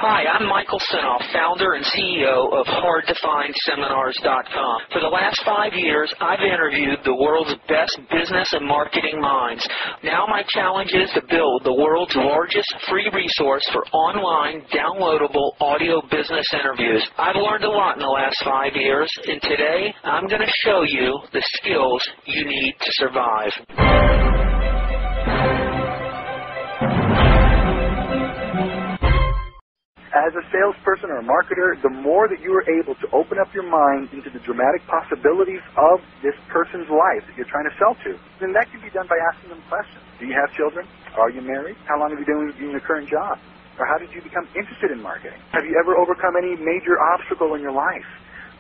Hi, I'm Michael Senoff, founder and CEO of HardToFindSeminars.com. For the last 5 years, I've interviewed the world's best business and marketing minds. Now my challenge is to build the world's largest free resource for online, downloadable audio business interviews. I've learned a lot in the last 5 years, and today I'm going to show you the skills you need to survive. As a salesperson or a marketer, the more that you are able to open up your mind into the dramatic possibilities of this person's life that you're trying to sell to, then that can be done by asking them questions. Do you have children? Are you married? How long have you been doing your current job? Or how did you become interested in marketing? Have you ever overcome any major obstacle in your life?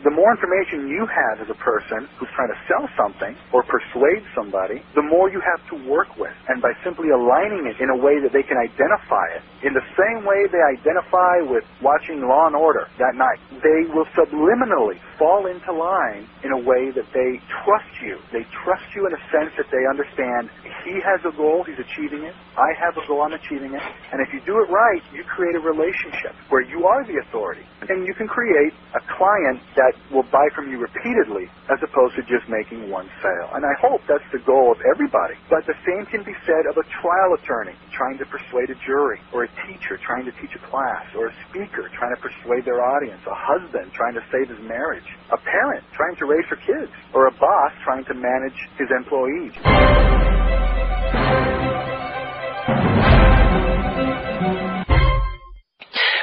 The more information you have as a person who's trying to sell something or persuade somebody, the more you have to work with. And by simply aligning it in a way that they can identify it, in the same way they identify with watching Law & Order that night, they will subliminally fall into line in a way that they trust you. They trust you in a sense that they understand he has a goal, he's achieving it. I have a goal, I'm achieving it. And if you do it right, you create a relationship where you are the authority. And you can create a client that will buy from you repeatedly as opposed to just making one sale. And I hope that's the goal of everybody. But the same can be said of a trial attorney trying to persuade a jury, or a teacher trying to teach a class, or a speaker trying to persuade their audience, a husband trying to save his marriage, a parent trying to raise her kids, or a boss trying to manage his employees.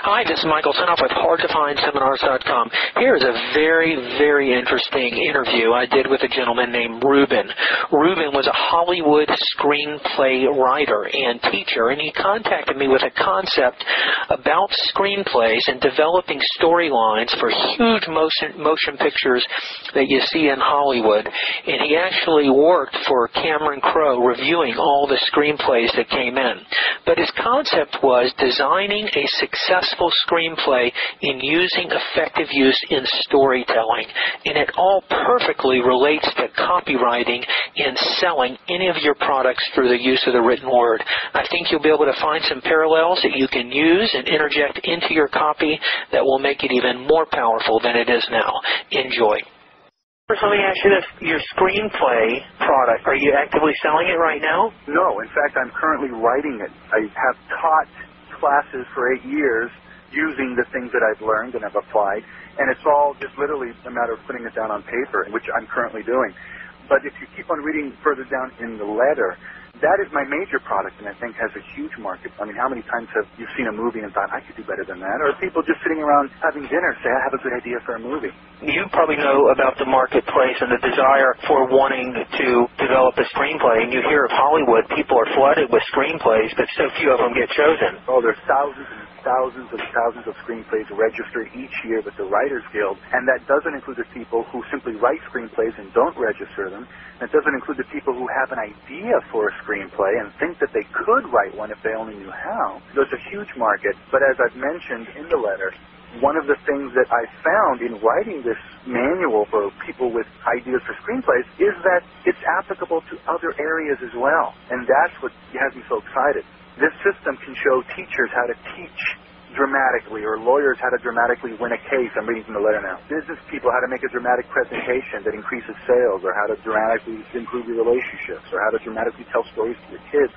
Hi, this is Michael Senoff with HardToFindSeminars.com. Here is a very, very interesting interview I did with a gentleman named Ruben. Ruben was a Hollywood screenplay writer and teacher, and he contacted me with a concept about screenplays and developing storylines for huge motion pictures that you see in Hollywood. And he actually worked for Cameron Crowe reviewing all the screenplays that came in. But his concept was designing a successful screenplay in using effective use in storytelling, and it all perfectly relates to copywriting and selling any of your products through the use of the written word. I think you'll be able to find some parallels that you can use and interject into your copy that will make it even more powerful than it is now. Enjoy. First, let me ask you this. Your screenplay product, are you actively selling it right now? No. In fact, I'm currently writing it. I have taught classes for 8 years using the things that I've learned and I've applied, and it's all just literally a matter of putting it down on paper, which I'm currently doing. But if you keep on reading further down in the letter, that is my major product, and I think has a huge market. I mean, how many times have you seen a movie and thought, I could do better than that? Or people just sitting around having dinner say, I have a good idea for a movie. You probably know about the marketplace and the desire for wanting to develop a screenplay, and you hear of Hollywood, people are flooded with screenplays, but so few of them get chosen. Oh, there's thousands of screenplays registered each year with the Writers Guild, and that doesn't include the people who simply write screenplays and don't register them. It doesn't include the people who have an idea for a screenplay and think that they could write one if they only knew how. There's a huge market, but as I've mentioned in the letter, one of the things that I found in writing this manual for people with ideas for screenplays is that it's applicable to other areas as well, and that's what has me so excited. This system can show teachers how to teach dramatically, or lawyers how to dramatically win a case. I'm reading from the letter now. Business people how to make a dramatic presentation that increases sales, or how to dramatically improve your relationships, or how to dramatically tell stories to your kids.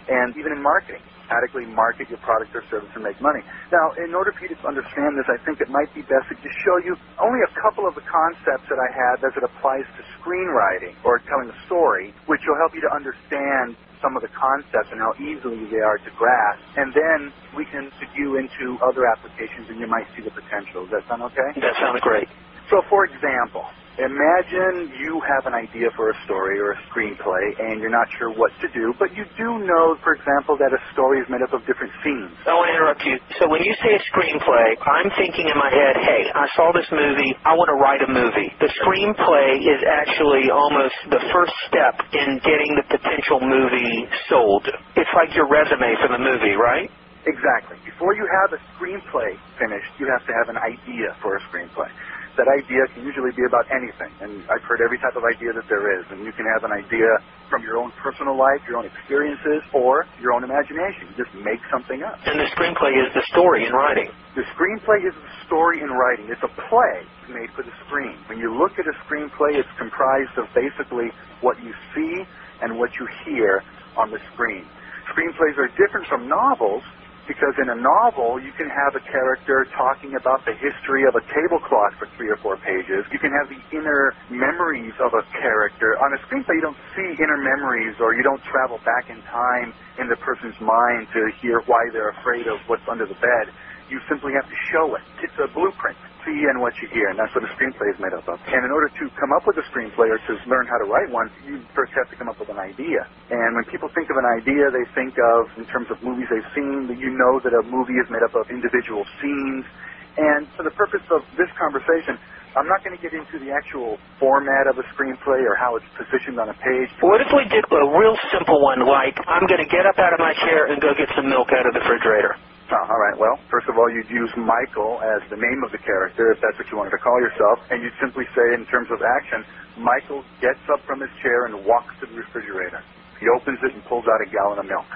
And even in marketing, adequately market your product or service and make money. Now, in order for you to understand this, I think it might be best to just show you only a couple of the concepts that I have as it applies to screenwriting or telling a story, which will help you to understand some of the concepts and how easily they are to grasp. And then we can put you into other applications and you might see the potential. Does that sound okay? That sounds great. So, for example, imagine you have an idea for a story or a screenplay and you're not sure what to do, but you do know, for example, that a story is made up of different scenes. I want to interrupt you. So when you say a screenplay, I'm thinking in my head, hey, I saw this movie, I want to write a movie. The screenplay is actually almost the first step in getting the potential movie sold. It's like your resume for the movie, right? Exactly. Before you have a screenplay finished, you have to have an idea for a screenplay. That idea can usually be about anything, and I've heard every type of idea that there is, and you can have an idea from your own personal life, your own experiences, or your own imagination. You just make something up. And the screenplay is the story in writing. The screenplay is the story in writing. It's a play made for the screen. When you look at a screenplay, it's comprised of basically what you see and what you hear on the screen. Screenplays are different from novels, because in a novel, you can have a character talking about the history of a tablecloth for 3 or 4 pages. You can have the inner memories of a character. On a screenplay, you don't see inner memories, or you don't travel back in time in the person's mind to hear why they're afraid of what's under the bed. You simply have to show it. It's a blueprint. See and what you hear, and that's what a screenplay is made up of. And in order to come up with a screenplay or to learn how to write one, you first have to come up with an idea. And when people think of an idea, they think of, in terms of movies they've seen, that you know that a movie is made up of individual scenes. And for the purpose of this conversation, I'm not going to get into the actual format of a screenplay or how it's positioned on a page. What if we did a real simple one, like I'm going to get up out of my chair and go get some milk out of the refrigerator? All right, well, first of all, you'd use Michael as the name of the character, if that's what you wanted to call yourself, and you'd simply say, in terms of action, Michael gets up from his chair and walks to the refrigerator. He opens it and pulls out a gallon of milk.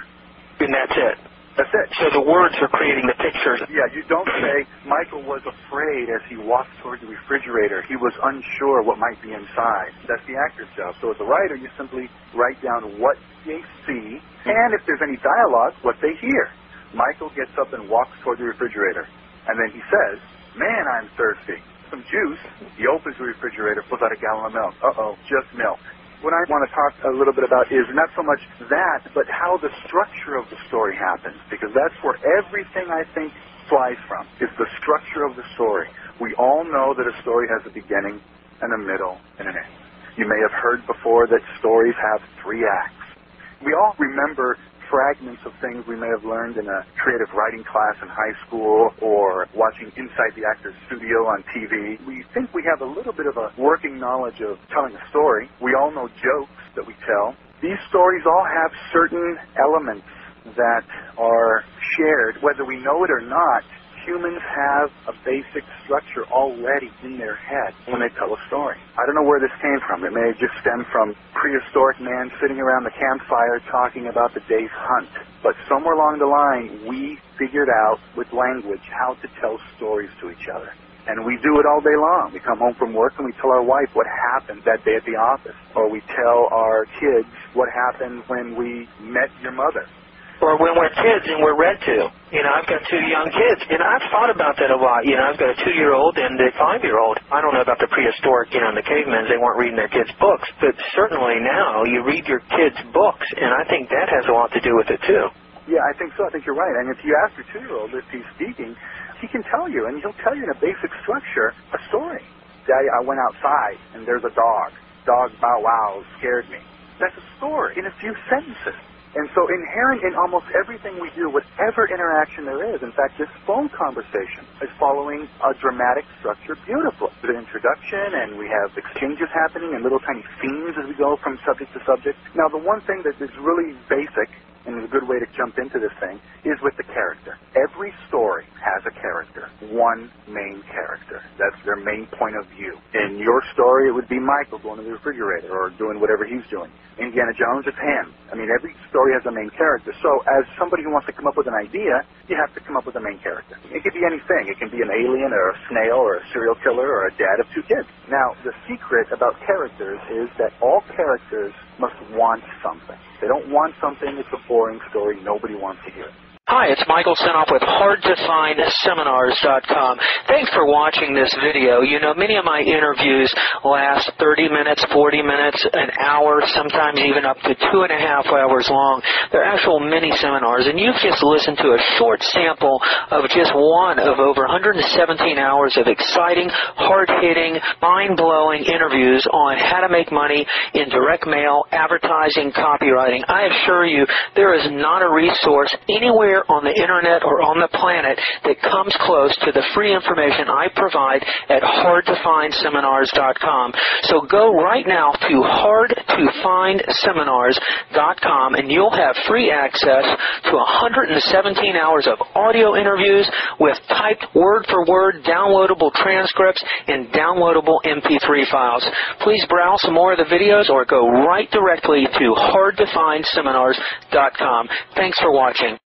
And that's it? That's it. So the words are creating the pictures. Yeah, you don't say, Michael was afraid as he walked toward the refrigerator. He was unsure what might be inside. That's the actor's job. So as a writer, you simply write down what they see, and if there's any dialogue, what they hear. Michael gets up and walks toward the refrigerator. And then he says, man, I'm thirsty. Some juice. He opens the refrigerator, pulls out a gallon of milk. Uh-oh, just milk. What I want to talk a little bit about is not so much that, but how the structure of the story happens. Because that's where everything, I think, flies from, is the structure of the story. We all know that a story has a beginning and a middle and an end. You may have heard before that stories have 3 acts. We all remember fragments of things we may have learned in a creative writing class in high school or watching Inside the Actor's Studio on TV. We think we have a little bit of a working knowledge of telling a story. We all know jokes that we tell. These stories all have certain elements that are shared. Whether we know it or not, humans have a basic structure already in their head when they tell a story. I don't know where this came from. It may have just stemmed from prehistoric man sitting around the campfire talking about the day's hunt. But somewhere along the line, we figured out with language how to tell stories to each other. And we do it all day long. We come home from work and we tell our wife what happened that day at the office. Or we tell our kids what happened when we met your mother. Or when we're kids and we're read to. You know, I've got 2 young kids, and I've thought about that a lot. You know, I've got a 2-year-old and a 5-year-old. I don't know about the prehistoric, you know, and the cavemen, they weren't reading their kids' books. But certainly now, you read your kids' books, and I think that has a lot to do with it, too. Yeah, I think so. I think you're right. And if you ask your 2-year-old if he's speaking, he can tell you, and he'll tell you in a basic structure, a story. Daddy, I went outside, and there's a dog. Dog bow wow scared me. That's a story in a few sentences. And so inherent in almost everything we do, whatever interaction there is, in fact, this phone conversation is following a dramatic structure beautifully. With an introduction, and we have exchanges happening and little tiny themes as we go from subject to subject. Now, the one thing that is really basic, and is a good way to jump into this thing, is with the character. Every story has a character, one main character. That's their main point of view. In your story, it would be Michael going to the refrigerator or doing whatever he's doing. Indiana Jones, it's him. I mean, every story has a main character. So as somebody who wants to come up with an idea, you have to come up with a main character. It could be anything. It can be an alien or a snail or a serial killer or a dad of 2 kids. Now, the secret about characters is that all characters must want something. They don't want something that's a boring story nobody wants to hear. Hi, it's Michael Senoff with HardToFindSeminars.com. Thanks for watching this video. You know, many of my interviews last 30 minutes, 40 minutes, an hour, sometimes even up to 2.5 hours long. They're actual mini seminars, and you've just listened to a short sample of just one of over 117 hours of exciting, hard-hitting, mind-blowing interviews on how to make money in direct mail, advertising, copywriting. I assure you, there is not a resource anywhere anywhere on the internet or on the planet that comes close to the free information I provide at hardtofindseminars.com. So go right now to hardtofindseminars.com and you'll have free access to 117 hours of audio interviews with typed word-for-word downloadable transcripts and downloadable MP3 files. Please browse some more of the videos or go right directly to hardtofindseminars.com. Thanks for watching.